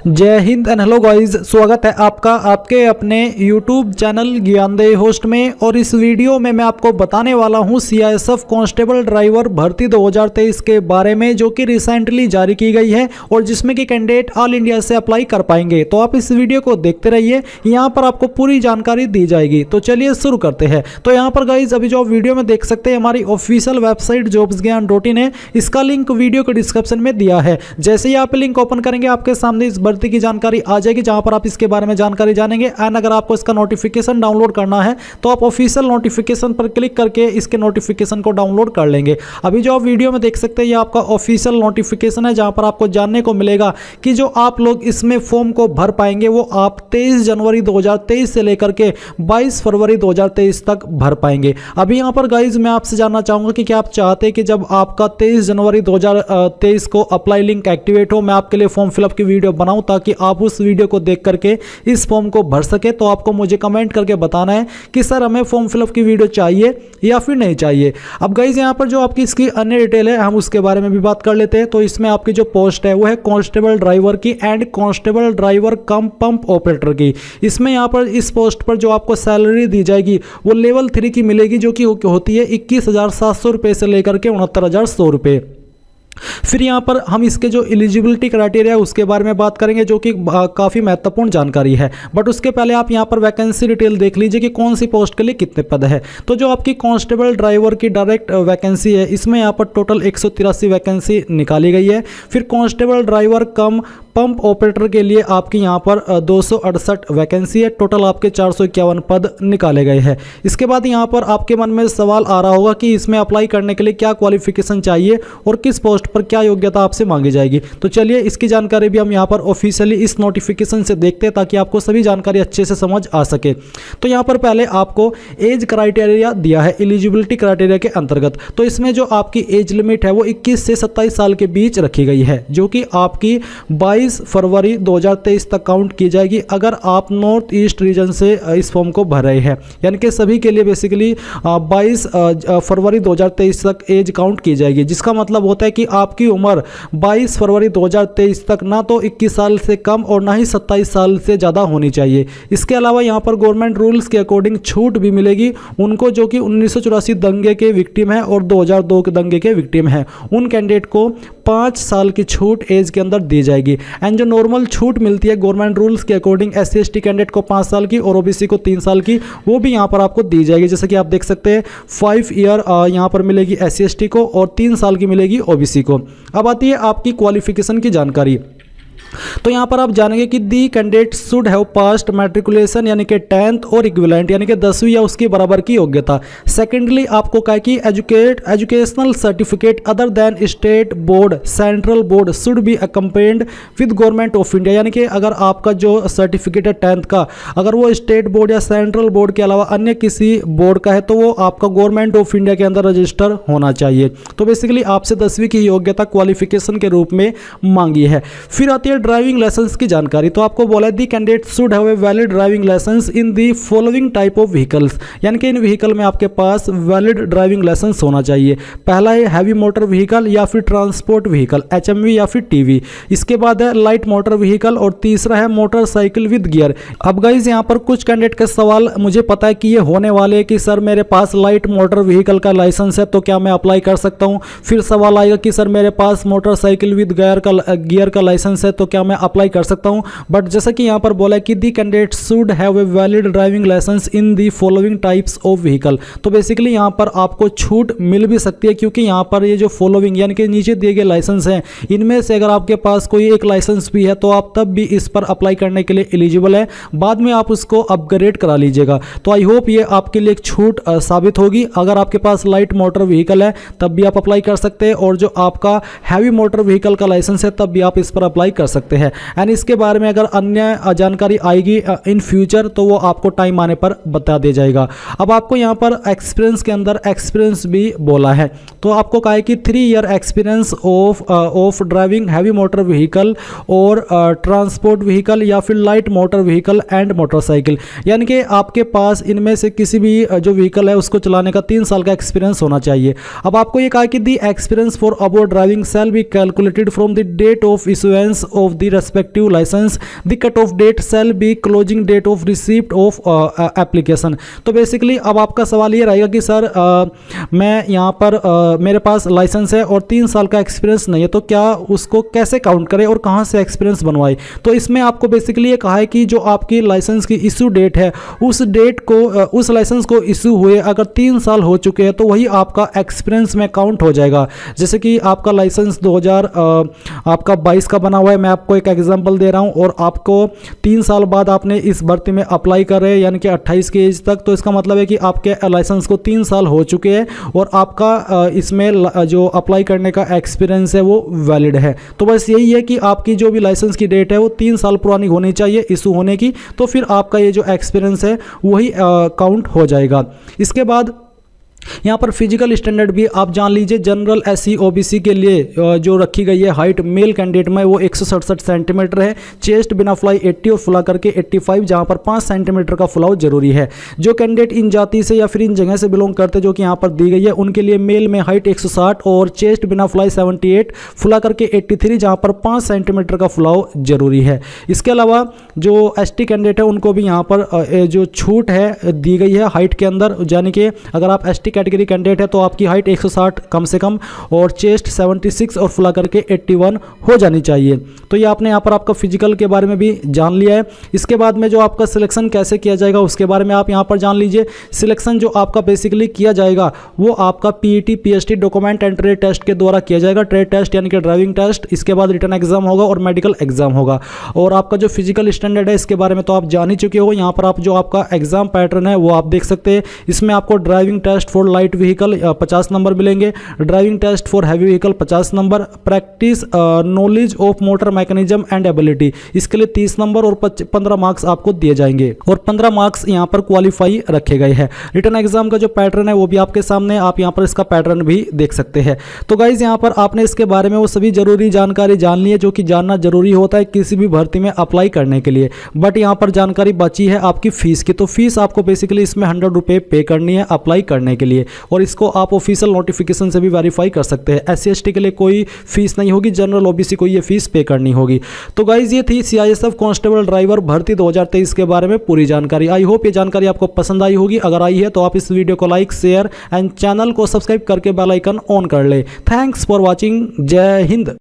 जय Hind and hello guys, स्वागत है आपका आपके अपने YouTube चैनल ज्ञानदेह होस्ट में। और इस वीडियो में मैं आपको बताने वाला हूं CISF कांस्टेबल ड्राइवर भर्ती 2023 के बारे में, जो कि रिसेंटली जारी की गई है और जिसमें कि कैंडिडेट ऑल इंडिया से अप्लाई कर पाएंगे। तो आप इस वीडियो को देखते रहिए, यहाँ पर आपको पूरी जानकारी दी जाएगी। तो चलिए शुरू करते हैं। तो यहाँ पर गाइज अभी जो आप वीडियो में देख सकते हैं, हमारी ऑफिशियल वेबसाइट jobsgyan.in है, इसका लिंक वीडियो के डिस्क्रिप्शन में दिया है। जैसे ही आप लिंक ओपन करेंगे, आपके सामने इस भर्ती की जानकारी आ जाएगी, जहां पर आप इसके बारे में जानकारी जानेंगे। एंड अगर आपको इसका नोटिफिकेशन डाउनलोड करना है तो आप ऑफिशियल नोटिफिकेशन पर क्लिक करके इसके नोटिफिकेशन को डाउनलोड कर लेंगे। अभी जो आप वीडियो में देख सकते हैं, ये आपका ऑफिशियल नोटिफिकेशन है, जहां पर आपको जानने को मिलेगा कि जो आप लोग इसमें फॉर्म को भर पाएंगे वो आप 23 जनवरी 2023 से लेकर के 22 फरवरी 2023 तक भर पाएंगे। अभी यहाँ पर गाइज मैं आपसे जानना चाहूंगा कि क्या आप चाहते हैं कि जब आपका 23 जनवरी 2023 को अप्लाई लिंक एक्टिवेट हो, मैं आपके लिए फॉर्म फिलअप की वीडियो बनाऊं ताकि आप उस वीडियो को देख करके इस फॉर्म को भर सके। तो आपको मुझे कमेंट करके बताना है कि सर हमें फॉर्म फिलअप की वीडियो चाहिए या फिर नहीं चाहिए। अब गाइज यहाँ पर जो आपकी इसकी अन्य डिटेल है, हम उसके बारे में भी बात कर लेते हैं। तो इसमें आपकी जो पोस्ट है वो है कांस्टेबल ड्राइवर की and constable driver come pump operator की। इसमें यहाँ पर इस पोस्ट पर जो आपको सैलरी दी जाएगी वो लेवल 3 की मिलेगी, जो कि होती है 21,700 रुपये से लेकर के 69,100 रुपये। फिर यहाँ पर हम इसके जो एलिजिबिलिटी क्राइटेरिया है उसके बारे में बात करेंगे, जो कि काफ़ी महत्वपूर्ण जानकारी है। बट उसके पहले आप यहाँ पर वैकेंसी डिटेल देख लीजिए कि कौन सी पोस्ट के लिए कितने पद है। तो जो आपकी कांस्टेबल ड्राइवर की डायरेक्ट वैकेंसी है, इसमें यहाँ पर टोटल 183 वैकेंसी निकाली गई है। फिर कांस्टेबल ड्राइवर कम पंप ऑपरेटर के लिए आपकी यहाँ पर 268 वैकेंसी है। टोटल आपके 451 पद निकाले गए हैं। इसके बाद यहाँ पर आपके मन में सवाल आ रहा होगा कि इसमें अप्लाई करने के लिए क्या क्वालिफिकेशन चाहिए और किस पोस्ट पर क्या योग्यता आपसे मांगी जाएगी। तो चलिए इसकी जानकारी भी हम यहाँ पर ऑफिशियली इस नोटिफिकेशन से देखते हैं, ताकि आपको सभी जानकारी अच्छे से समझ आ सके। तो यहाँ पर पहले आपको एज क्राइटेरिया दिया है एलिजिबिलिटी क्राइटेरिया के अंतर्गत। तो इसमें जो आपकी एज लिमिट है वो 21 से 27 साल के बीच रखी गई है, जो कि आपकी 22 फरवरी 2023 तक काउंट की जाएगी अगर आप नॉर्थ ईस्ट रीजन से इस फॉर्म को भर रहे हैं। यानी कि सभी के लिए बेसिकली 22 फरवरी 2023 तक एज काउंट की जाएगी, जिसका मतलब होता है कि आपकी उम्र 22 फरवरी 2023 तक ना तो 21 साल से कम और ना ही 27 साल से ज़्यादा होनी चाहिए। इसके अलावा यहाँ पर गवर्नमेंट रूल्स के अकॉर्डिंग छूट भी मिलेगी उनको जो कि 1984 दंगे के विक्टिम है और 2002 के दंगे के विक्टिम है। उन कैंडिडेट को 5 साल की छूट एज के अंदर दी जाएगी। एंड जो नॉर्मल छूट मिलती है गवर्नमेंट रूल्स के अकॉर्डिंग SC/ST कैंडिडेट को 5 साल की और OBC को 3 साल की, वो भी यहाँ पर आपको दी जाएगी। जैसे कि आप देख सकते हैं 5 ईयर यहाँ पर मिलेगी SC/ST को और 3 साल की मिलेगी OBC को। अब आती है आपकी क्वालिफिकेशन की जानकारी। तो यहाँ पर आप जानेंगे कि the candidate should have past matriculation यानी कि 10th और इक्विवेलेंट यानी कि 10वीं या उसकी बराबर की योग्यता। सेकेंडली आपको कहा कि educational certificate other than state board central board should be accompanied with government of India. यानी कि अगर आपका जो सर्टिफिकेट है 10th का, अगर वो स्टेट बोर्ड या सेंट्रल बोर्ड के अलावा अन्य किसी बोर्ड का है तो वो आपका गवर्नमेंट ऑफ इंडिया के अंदर रजिस्टर होना चाहिए। तो बेसिकली आपसे 10वीं की योग्यता क्वालिफिकेशन के रूप में मांगी है। फिर आती है ड्राइविंग लाइसेंस की जानकारी। तो आपको बोला है the candidate should have a valid driving licence in the following type of vehicles. यानी कि इन व्हीकल में आपके पास वैलिड ड्राइविंग लाइसेंस होना चाहिए। पहला है हैवी मोटर व्हीकल या फिर ट्रांसपोर्ट व्हीकल HMV या फिर TV। इसके बाद है लाइट मोटर व्हीकल और तीसरा है मोटरसाइकिल विद गियर। अब गाइज यहाँ पर कुछ कैंडिडेट के सवाल मुझे पता है कि ये होने वाले हैं कि सर मेरे पास लाइट मोटर व्हीकल का लाइसेंस है तो क्या मैं अप्लाई कर सकता हूँ। फिर सवाल आएगा कि सर मेरे पास मोटरसाइकिल विद गियर का लाइसेंस है तो क्या मैं अप्लाई कर सकता हूं। बट जैसा कि यहां पर बोला है कि the candidate should have a valid driving licence in the following types of vehicle. तो बेसिकली यहां पर आपको छूट मिल भी सकती है, क्योंकि यहां पर ये जो फॉलोइंग यानी कि नीचे दिए गए लाइसेंस हैं, इनमें से अगर आपके पास कोई एक लाइसेंस भी है तो आप तब भी इस पर अप्लाई करने के लिए एलिजिबल है। बाद में आप उसको अपग्रेड करा लीजिएगा। तो आई होप ये आपके लिए एक छूट साबित होगी। अगर आपके पास लाइट मोटर व्हीकल है तब भी आप अप्लाई कर सकते हैं, और जो आपका हैवी मोटर व्हीकल का लाइसेंस है तब भी आप इस पर अप्लाई कर सकते हैं। एंड इसके बारे में अगर अन्य जानकारी आएगी इन फ्यूचर तो वो आपको टाइम आने पर बता दिया जाएगा। अब आपको यहाँ पर एक्सपीरियंस के अंदर एक्सपीरियंस भी बोला है। तो आपको कहा है कि 3 year experience of driving heavy motor vehicle और ट्रांसपोर्ट व्हीकल या फिर light motor vehicle and motorcycle. यानी कि आपके पास इनमें से किसी भी जो व्हीकल है उसको चलाने का 3 साल का एक्सपीरियंस होना चाहिए। अब आपको ये कहा कि the experience for about driving shall be calculated from the date of issuance of the respective licence the cut off date shall be closing date of receipt of application. तो बेसिकली अब आपका सवाल ये रहेगा कि सर मैं यहाँ पर मेरे पास लाइसेंस है और 3 साल का एक्सपीरियंस नहीं है, तो क्या उसको कैसे काउंट करें और कहाँ से एक्सपीरियंस बनवाए। तो इसमें आपको बेसिकली ये कहा है कि जो आपकी लाइसेंस की इशू डेट है उस डेट को उस लाइसेंस को इशू हुए अगर 3 साल हो चुके हैं तो वही आपका एक्सपीरियंस में काउंट हो जाएगा। जैसे कि आपका लाइसेंस 2022 का बना हुआ है, मैं आपको एक एग्जांपल दे रहा हूं, और आपको 3 साल बाद आपने इस भर्ती में अप्लाई कर रहे हैं यानी कि 28 की एज तक, तो इसका मतलब है कि आपके लाइसेंस को 3 साल हो चुके हैं और आपका इसमें जो अप्लाई करने का एक्सपीरियंस है वो वैलिड है। तो बस यही है कि आपकी जो भी लाइसेंस की डेट है वो 3 साल पुरानी होनी चाहिए इशू होने की, तो फिर आपका ये जो एक्सपीरियंस है वही काउंट हो जाएगा। इसके बाद यहाँ पर फिजिकल स्टैंडर्ड भी आप जान लीजिए। जनरल SC OBC के लिए जो रखी गई है हाइट मेल कैंडिडेट में वो 167 सेंटीमीटर है, चेस्ट बिना फ्लाई 80 और फुला करके 85, जहाँ पर 5 सेंटीमीटर का फुलाव जरूरी है। जो कैंडिडेट इन जाति से या फिर इन जगह से बिलोंग करते जो कि यहाँ पर दी गई है उनके लिए मेल में हाइट 160 और चेस्ट बिना फ्लाई 78, फुला करके 83, जहाँ पर 5 सेंटीमीटर का फुलाव जरूरी है। इसके अलावा जो ST कैंडिडेट है उनको भी यहाँ पर जो छूट है दी गई है हाइट के अंदर, यानी कि अगर आप ST कैटेगरी कैंडिडेट है तो आपकी हाइट 160 कम से कम और चेस्ट 76 और फुला करके 81 हो जानी चाहिए। तो ये आपने यहाँ पर आपका फिजिकल के बारे में भी जान लिया है। इसके बाद में जो आपका सिलेक्शन कैसे किया जाएगा उसके बारे में आप यहाँ पर जान लीजिए। सिलेक्शन जो आपका बेसिकली किया जाएगा वो आपका PET PST document and trade test के द्वारा किया जाएगा। ट्रेड टेस्ट यानी कि ड्राइविंग टेस्ट, इसके बाद रिटन एग्जाम होगा और मेडिकल एग्जाम होगा। और आपका जो फिजिकल स्टैंडर्ड है इसके बारे में तो आप जान ही चुके हो। यहाँ पर आप जो आपका एग्जाम पैटर्न है वो आप देख सकते हैं। इसमें आपको driving test for light vehicle 50 number मिलेंगे, driving test for heavy vehicle 50 number, practice knowledge of motor mechanism and ability इसके लिए 30 नंबर और 15 मार्क्स आपको दिए जाएंगे और 15 मार्क्स यहाँ पर क्वालिफाई रखे गए हैं। रिटन एग्जाम का जो पैटर्न है वो भी आपके सामने, आप यहाँ पर इसका पैटर्न भी देख सकते हैं। तो गाइज यहाँ पर आपने इसके बारे में वो सभी जरूरी जानकारी जान ली है जो कि जानना जरूरी होता है किसी भी भर्ती में अप्लाई करने के लिए। बट यहाँ पर जानकारी बची है आपकी फीस की, तो फीस आपको बेसिकली इसमें 100 रुपये पे करनी है अप्लाई करने के लिए, और इसको आप ऑफिशियल नोटिफिकेशन से भी वेरीफाई कर सकते हैं। SC ST के लिए कोई फीस नहीं होगी, जनरल OBC को ये फीस पे करनी होगी। तो गाइज ये थी CISF कांस्टेबल ड्राइवर भर्ती 2023 के बारे में पूरी जानकारी। आई होप ये जानकारी आपको पसंद आई होगी। अगर आई है तो आप इस वीडियो को लाइक, शेयर एंड चैनल को सब्सक्राइब करके बेल आइकन ऑन कर ले। Thanks for watching. जय हिंद।